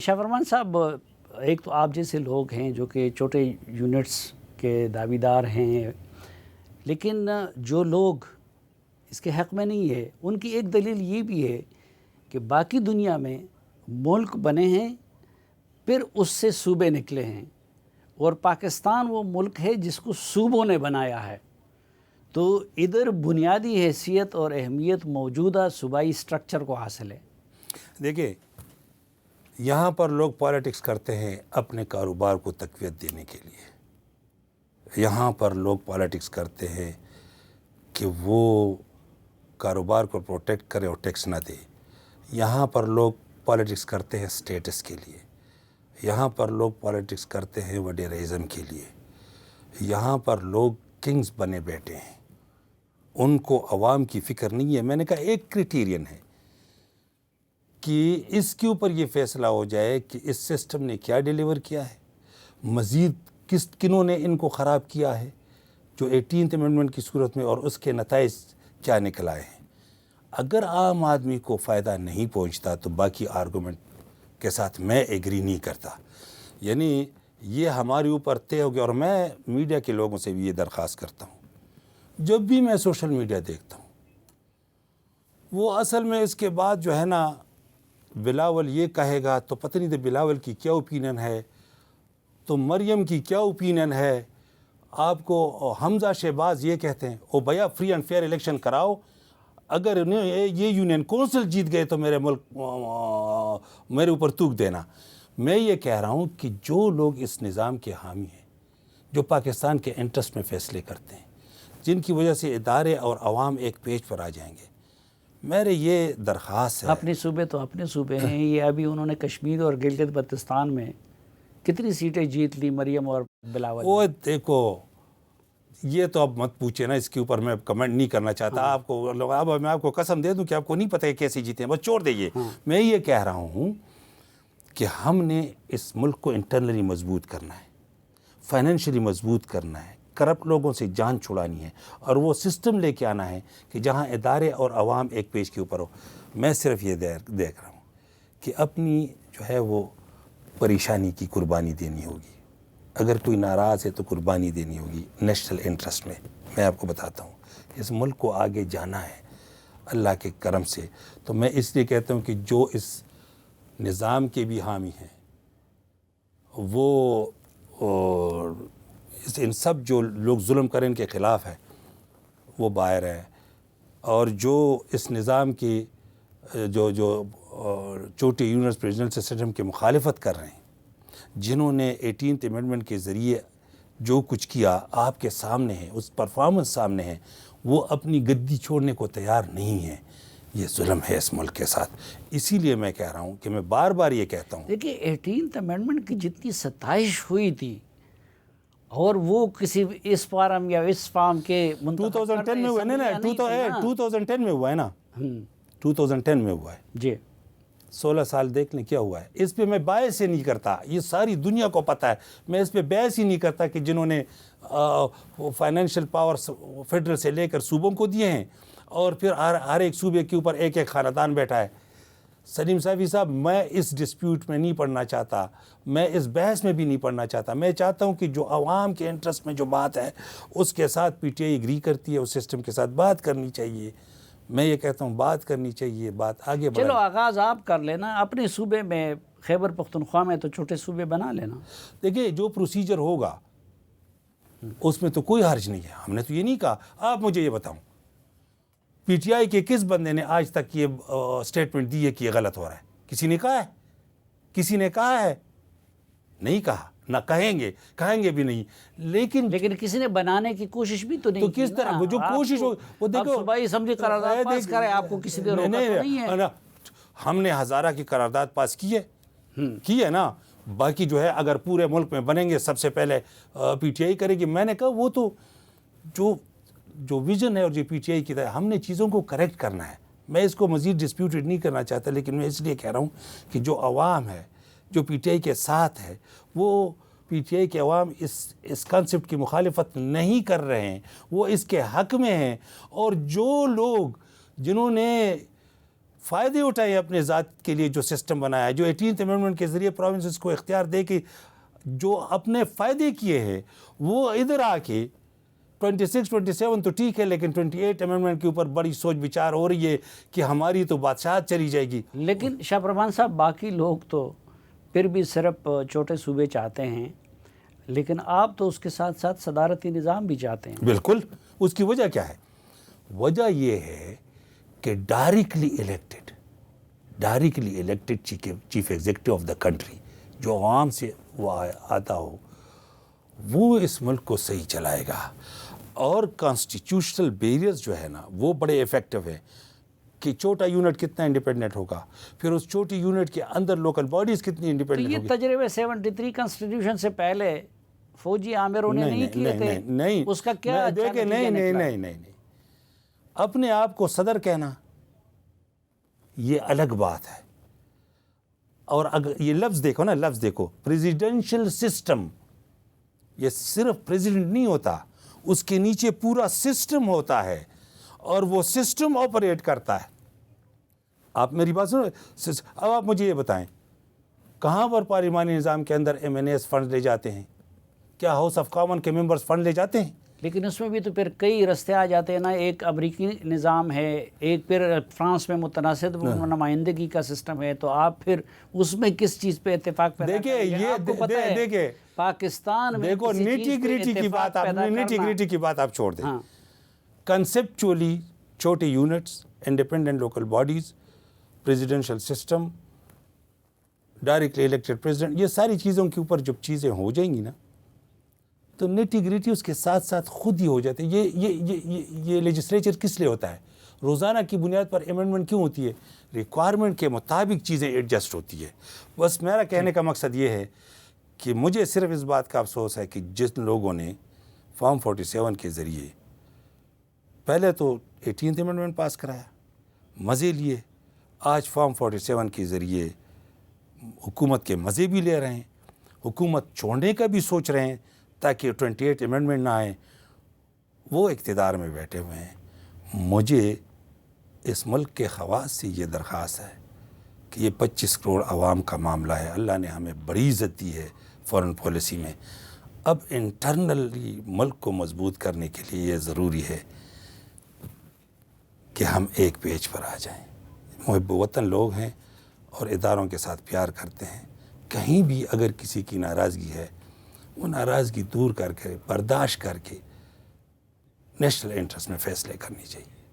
شاہ فرمان صاحب، ایک تو آپ جیسے لوگ ہیں جو کہ چھوٹے یونٹس کے دعویدار ہیں، لیکن جو لوگ اس کے حق میں نہیں ہے ان کی ایک دلیل یہ بھی ہے کہ باقی دنیا میں ملک بنے ہیں پھر اس سے صوبے نکلے ہیں، اور پاکستان وہ ملک ہے جس کو صوبوں نے بنایا ہے. تو ادھر بنیادی حیثیت اور اہمیت موجودہ صوبائی سٹرکچر کو حاصل ہے. دیکھیں، یہاں پر لوگ پالیٹکس کرتے ہیں اپنے کاروبار کو تقویت دینے کے لیے. یہاں پر لوگ پالیٹکس کرتے ہیں کہ وہ کاروبار کو پروٹیکٹ کرے اور ٹیکس نہ دے. یہاں پر لوگ پالیٹکس کرتے ہیں سٹیٹس کے لیے. یہاں پر لوگ پالیٹکس کرتے ہیں وڈیرائزم کے لیے. یہاں پر لوگ کنگز بنے بیٹھے ہیں، ان کو عوام کی فکر نہیں ہے. میں نے کہا ایک کرائٹیرین ہے کہ اس کے اوپر یہ فیصلہ ہو جائے کہ اس سسٹم نے کیا ڈیلیور کیا ہے، مزید کنوں نے ان کو خراب کیا ہے جو 18th امینڈمنٹ کی صورت میں، اور اس کے نتائج کیا نکل آئے ہیں. اگر عام آدمی کو فائدہ نہیں پہنچتا تو باقی آرگومنٹ کے ساتھ میں ایگری نہیں کرتا. یعنی یہ ہمارے اوپر طے ہو گیا. اور میں میڈیا کے لوگوں سے بھی یہ درخواست کرتا ہوں، جب بھی میں سوشل میڈیا دیکھتا ہوں، وہ اصل میں اس کے بعد جو ہے نا بلاول یہ کہے گا تو پتہ نہیں بلاول کی کیا اوپینین ہے، تو مریم کی کیا اوپینین ہے. آپ کو حمزہ شہباز یہ کہتے ہیں او بھیا فری اینڈ فیئر الیکشن کراؤ، اگر یہ یونین کونسل جیت گئے تو میرے ملک میرے اوپر تھوک دینا. میں یہ کہہ رہا ہوں کہ جو لوگ اس نظام کے حامی ہیں، جو پاکستان کے انٹرسٹ میں فیصلے کرتے ہیں، جن کی وجہ سے ادارے اور عوام ایک پیج پر آ جائیں گے، میرے یہ درخواست ہے. اپنے صوبے تو اپنے صوبے ہیں. یہ ابھی انہوں نے کشمیر اور گلگت بلتستان میں کتنی سیٹیں جیت لی مریم اور بلاول. وہ دیکھو، یہ تو اب مت پوچھے نا، اس کے اوپر میں کمنٹ نہیں کرنا چاہتا. آپ کو اب میں آپ کو قسم دے دوں کہ آپ کو نہیں پتہ ہے کیسے جیتے ہیں، بس چھوڑ دیجیے. میں یہ کہہ رہا ہوں کہ ہم نے اس ملک کو انٹرنلی مضبوط کرنا ہے، فائنینشلی مضبوط کرنا ہے، کرپٹ لوگوں سے جان چھڑانی ہے، اور وہ سسٹم لے کے آنا ہے کہ جہاں ادارے اور عوام ایک پیج کے اوپر ہو. میں صرف یہ دیکھ رہا ہوں کہ اپنی جو ہے وہ پریشانی کی قربانی دینی ہوگی. اگر کوئی ناراض ہے تو قربانی دینی ہوگی نیشنل انٹرسٹ میں. میں آپ کو بتاتا ہوں اس ملک کو آگے جانا ہے اللہ کے کرم سے. تو میں اس لیے کہتا ہوں کہ جو اس نظام کے بھی حامی ہیں، وہ ان سب جو لوگ ظلم کریں ان کے خلاف ہے، وہ باہر ہیں. اور جو اس نظام کی جو چھوٹے یونٹس پریزیڈنٹ سسٹم کی مخالفت کر رہے ہیں، جنہوں نے 18th امینڈمنٹ کے ذریعے جو کچھ کیا آپ کے سامنے ہے، اس پرفارمنس سامنے ہے، وہ اپنی گدی چھوڑنے کو تیار نہیں ہیں. یہ ظلم ہے اس ملک کے ساتھ. اسی لیے میں کہہ رہا ہوں کہ میں بار بار یہ کہتا ہوں. دیکھیے 18th امینڈمنٹ کی جتنی ستائش ہوئی تھی، اور وہ کسی اس فارم یا اس فارم کے 2010 میں ہوا ہے نا، 2010 میں ہوا ہے نا، 2010 میں ہوا ہے جی. 16 سال دیکھ لیں کیا ہوا ہے. اس پہ میں بحث ہی نہیں کرتا، یہ ساری دنیا کو پتہ ہے. میں اس پہ بحث ہی نہیں کرتا کہ جنہوں نے فائنینشیل پاور فیڈرل سے لے کر صوبوں کو دیے ہیں، اور پھر ہر ایک صوبے کے اوپر ایک ایک خاندان بیٹھا ہے. سلیم صافی صاحب، میں اس ڈسپیوٹ میں نہیں پڑھنا چاہتا، میں اس بحث میں بھی نہیں پڑھنا چاہتا. میں چاہتا ہوں کہ جو عوام کے انٹرسٹ میں جو بات ہے اس کے ساتھ پی ٹی آئی ایگری کرتی ہے، اس سسٹم کے ساتھ بات کرنی چاہیے. میں یہ کہتا ہوں بات کرنی چاہیے، بات آگے بڑھا. چلو آغاز آپ کر لینا اپنے صوبے میں. خیبر پختونخوا میں تو چھوٹے صوبے بنا لینا. دیکھیے جو پروسیجر ہوگا اس میں تو کوئی حرج نہیں ہے. ہم نے تو یہ نہیں کہا. آپ مجھے یہ بتاؤں پی ٹی آئی کے کس بندے نے آج تک یہ سٹیٹمنٹ دی ہے کہ یہ غلط ہو رہا ہے؟ کسی نے کہا ہے؟ کسی نے کہا ہے؟ نہیں کہا، نہ کہیں گے بھی نہیں. لیکن کسی نے بنانے کی کوشش بھی تو نہیں. تو کس طرح جو کوشش ہو، وہ دیکھو صوبائی اسمبلی قرارداد پاس کرے، آپ کو کسی نے روکا تو نہیں ہے. ہم نے ہزارہ کی قرارداد پاس کی ہے نا. باقی جو ہے اگر پورے ملک میں بنیں گے سب سے پہلے پی ٹی آئی کرے گی. میں نے کہا وہ تو جو ویژن ہے اور جو پی ٹی آئی کی طرح ہم نے چیزوں کو کریکٹ کرنا ہے. میں اس کو مزید ڈسپیوٹڈ نہیں کرنا چاہتا، لیکن میں اس لیے کہہ رہا ہوں کہ جو عوام ہے جو پی ٹی آئی کے ساتھ ہے، وہ پی ٹی آئی کے عوام اس کانسیپٹ کی مخالفت نہیں کر رہے ہیں، وہ اس کے حق میں ہیں. اور جو لوگ جنہوں نے فائدے اٹھائے اپنے ذات کے لیے جو سسٹم بنایا ہے, جو 18th امینڈمنٹ کے ذریعے پروونسز کو اختیار دے کے جو اپنے فائدے کیے ہیں, وہ ادھر آ کے 26 27 تو ٹھیک ہے, لیکن 28 امینڈمنٹ کے اوپر بڑی سوچ بچار ہو رہی ہے کہ ہماری تو بادشاہت چلی جائے گی. لیکن شاہ پروان صاحب باقی لوگ تو پھر بھی صرف چھوٹے صوبے چاہتے ہیں, لیکن آپ تو اس کے ساتھ ساتھ صدارتی نظام بھی چاہتے ہیں. بالکل. اس کی وجہ کیا ہے؟ وجہ یہ ہے کہ directly elected chief executive of the country جو عوام سے وہ آتا ہو, وہ اس ملک کو صحیح چلائے گا. اور کانسٹیٹیوشنل بیریئرز جو ہے نا وہ بڑے افیکٹو ہیں کہ چھوٹا یونٹ کتنا انڈیپینڈنٹ ہوگا, پھر اس چھوٹی یونٹ کے اندر لوکل باڈیز کتنی انڈیپینڈنٹ ہوگی. یہ تجربے 73 کانسٹیٹیوشن سے پہلے فوجی عامروں نے نہیں کیے تھے. نہیں, اس کا کیا دیکھیں, نہیں, اپنے آپ کو صدر کہنا یہ الگ بات ہے. اور اگر یہ لفظ دیکھو نا, لفظ دیکھو, پریزیڈنشل سسٹم, یہ صرف پریزیڈنٹ نہیں ہوتا, اس کے نیچے پورا سسٹم ہوتا ہے اور وہ سسٹم آپریٹ کرتا ہے. آپ میری بات سنو. اب آپ مجھے یہ بتائیں, کہاں پر پارلیمانی نظام کے اندر ایم این ایز فنڈ لے جاتے ہیں؟ کیا ہاؤس آف کامن کے ممبرز فنڈ لے جاتے ہیں؟ لیکن اس میں بھی تو پھر کئی رستے آ جاتے ہیں نا. ایک امریکی نظام ہے, ایک پھر فرانس میں متناسب نمائندگی کا سسٹم ہے, تو آپ پھر اس میں کس چیز پہ اتفاق پیدا کریں گے؟ دیکھیں, آپ کو پتہ ہے دیکھیں پاکستان میں دیکھو, نیٹی گریٹی کی بات آپ چھوڑ دیں. کنسیپچولی چھوٹے units, independent local bodies, presidential system, directly elected president, یہ ساری چیزوں کے اوپر جب چیزیں ہو جائیں گی نا تو نیٹی گریٹی اس کے ساتھ ساتھ خود ہی ہو جاتے ہیں. یہ لیجسلیچر کس لیے ہوتا ہے؟ روزانہ کی بنیاد پر امینڈمنٹ کیوں ہوتی ہے؟ ریکوائرمنٹ کے مطابق چیزیں ایڈجسٹ ہوتی ہے. بس میرا کہنے کا مقصد یہ ہے کہ مجھے صرف اس بات کا افسوس ہے کہ جن لوگوں نے فارم 47 کے ذریعے پہلے تو 18th امینڈمنٹ پاس کرایا, مزے لیے, آج فارم 47 کے ذریعے حکومت کے مزے بھی لے رہے ہیں, حکومت چھوڑنے کا بھی سوچ رہے ہیں تاکہ 28 امینڈمنٹ نہ آئیں, وہ اقتدار میں بیٹھے ہوئے ہیں. مجھے اس ملک کے خواص سے یہ درخواست ہے کہ یہ 25 کروڑ عوام کا معاملہ ہے. اللہ نے ہمیں بڑی عزت دی ہے فورن پالیسی میں. اب انٹرنلی ملک کو مضبوط کرنے کے لیے یہ ضروری ہے کہ ہم ایک پیج پر آ جائیں. محب وطن لوگ ہیں اور اداروں کے ساتھ پیار کرتے ہیں. کہیں بھی اگر کسی کی ناراضگی ہے, وہ ناراضگی دور کر کے, برداشت کر کے نیشنل انٹرسٹ میں فیصلے کرنی چاہیے.